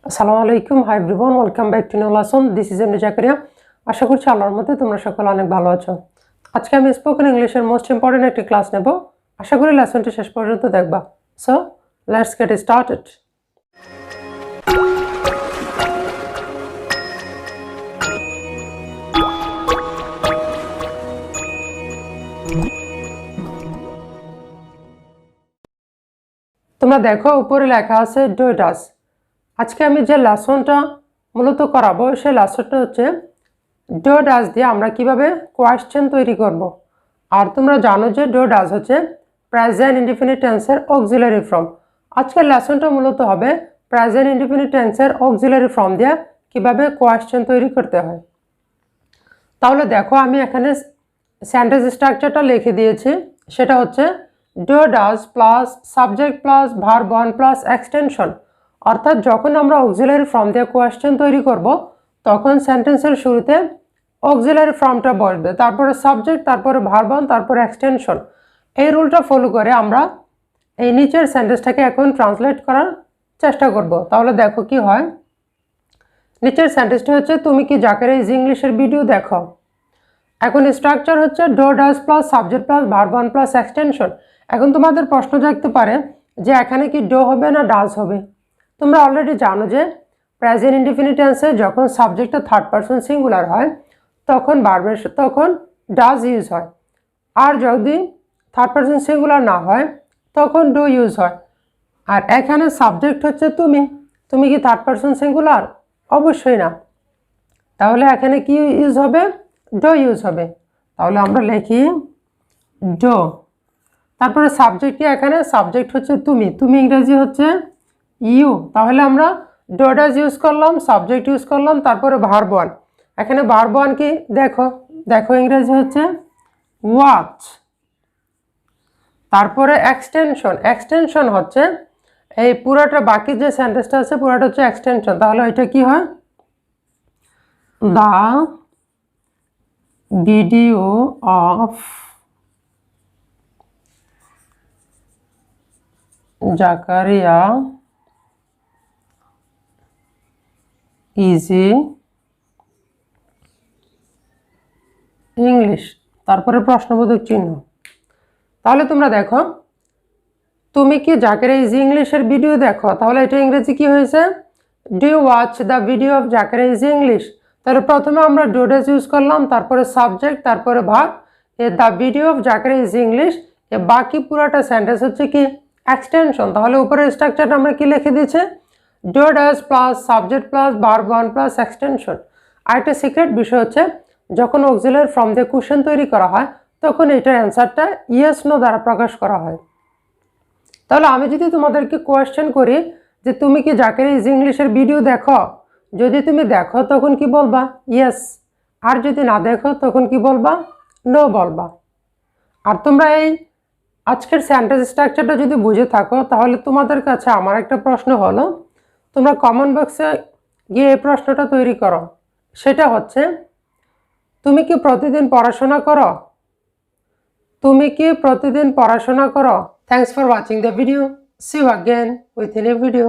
আসসালামু আলাইকুম, hi everyone, welcome back to new lesson. This is Zakaria. আশা করছি আল্লাহর মধ্যে তোমরা সকলে অনেক ভালো আছো। আজকে আমি স্পোকেন ইংলিশের মোস্ট ইম্পর্টেন্ট একটি ক্লাস নেব। আশা করি লেসনটি শেষ পর্যন্ত দেখবা। So let's get started. তোমরা দেখো উপরে লেখা আছে ডু ডাজ। আজকে আমি যে লেসনটা মূলত করাবো সেই লেসনটা হচ্ছে ডু ডাজ দিয়ে আমরা কিভাবে কোয়েশ্চেন তৈরি করব। আর তোমরা জানো যে ডু ডাজ হচ্ছে প্রেজেন্ট ইনডিফিনিট টেন্সের অক্সিলারি ফর্ম। আজকের লেসনটা মূলত হবে প্রেজেন্ট ইনডিফিনিট টেন্সের অক্সিলারি ফর্ম দিয়ে কিভাবে কোয়েশ্চেন তৈরি করতে হয়। তাহলে দেখো আমি এখানে সেন্টেন্স স্ট্রাকচারটা লিখে দিয়েছি। সেটা হচ্ছে do does plus subject plus verb one plus extension. অর্থাৎ যখন আমরা অক্সিলারি ফর্ম দিয়ে কোয়েশ্চেন তৈরি করব তখন সেন্টেন্সের শুরুতে অক্সিলারি ফর্মটা বসবে, তারপরে সাবজেক্ট, তারপরে ভার্ব ওয়ান, তারপরে এক্সটেনশন। এই রুলটা ফলো করে আমরা এই নিচের সেন্টেন্সটাকে এখন ট্রান্সলেট করার চেষ্টা করব। তাহলে দেখো কি হয়। নিচের সেন্টেন্সটা হচ্ছে তুমি কি জাকারিয়া ইজি ইংলিশের ভিডিও দেখো। এখন স্ট্রাকচার হচ্ছে do does plus subject plus verb one plus extension. এখন তোমাদের প্রশ্ন জাগতে পারে যে এখানে কি ডু হবে না ডাজ হবে। তোমরা অলরেডি জানো যে প্রেজেন্ট ইনডিফিনিট টেন্সে যখন সাবজেক্টটা থার্ড পারসন সিঙ্গুলার হয় তখন তখন ডাজ ইউজ হয়, আর যদি থার্ড পারসন সিঙ্গুলার না হয় তখন ডু ইউজ হয়। আর এখানে সাবজেক্ট হচ্ছে তুমি। তুমি কি থার্ড পারসন সিঙ্গুলার? অবশ্যই না। তাহলে এখানে কি ইউজ হবে? ডু ইউজ হবে। তাহলে আমরা লিখি ডু। তারপরে সাবজেক্ট কি? এখানে সাবজেক্ট হচ্ছে তুমি। তুমি ইংরেজি হচ্ছে ইউ। তাহলে আমরা ডু ডাজ ইউজ করলাম, সাবজেক্ট ইউজ করলাম, তারপরে ভার্ব ওয়ান। এখানে ভার্ব ওয়ান কি? দেখো দেখো ইংরেজি হচ্ছে ওয়াচ। তারপরে এক্সটেনশন। এক্সটেনশন হচ্ছে এই পুরোটা, বাকি যে সেন্টেন্সটা আছে পুরোটা হচ্ছে এক্সটেনশন। তাহলে এটা কি হয়? The video of Zakaria easy English, তারপরে প্রশ্নবোধক চিহ্ন। তাহলে তোমরা দেখো তুমি কি জাকারিয়া ইজি ইংলিশের ভিডিও দেখো। তাহলে এটা ইংরেজি কি হয়েছে? Do you watch the video of Zakaria easy English. তাহলে প্রথমে আমরা ডু ডাজ ইউজ করলাম, তারপরে সাবজেক্ট, তারপরে verb, the video of Zakaria easy English. বাকি পুরোটা সেন্টেন্স হচ্ছে কি? এক্সটেনশন। তাহলে উপরের স্ট্রাকচারটা আমরা কি লিখে দিয়েছি? Do does plus subject plus verb one plus extension. আর একটা সিক্রেট বিষয় হচ্ছে যখন অক্সিলারি ফর্ম দিয়ে কোশ্চেন তৈরি করা হয় তখন এটার অ্যান্সারটা ইয়েস নো দ্বারা প্রকাশ করা হয়। তাহলে আমি যদি তোমাদেরকে কোয়েশ্চেন করি যে তুমি কি জাকারিয়া ইজি ইংলিশের ভিডিও দেখো, যদি তুমি দেখো তখন কি বলবা? ইয়েস। আর যদি না দেখো তখন কি বলবা? নো বলবা। আর তোমরা এই আজকের সেন্টেন্স স্ট্রাকচারটা যদি বুঝে থাকো তাহলে তোমাদের কাছে আমার একটা প্রশ্ন হলো, তোমরা কমেন্ট বক্সে গিয়ে এই প্রশ্নটা তৈরি করো। সেটা হচ্ছে তুমি কি প্রতিদিন পড়াশোনা করো? তুমি কি প্রতিদিন পড়াশোনা করো? Thanks for watching the video. See you again with a new video.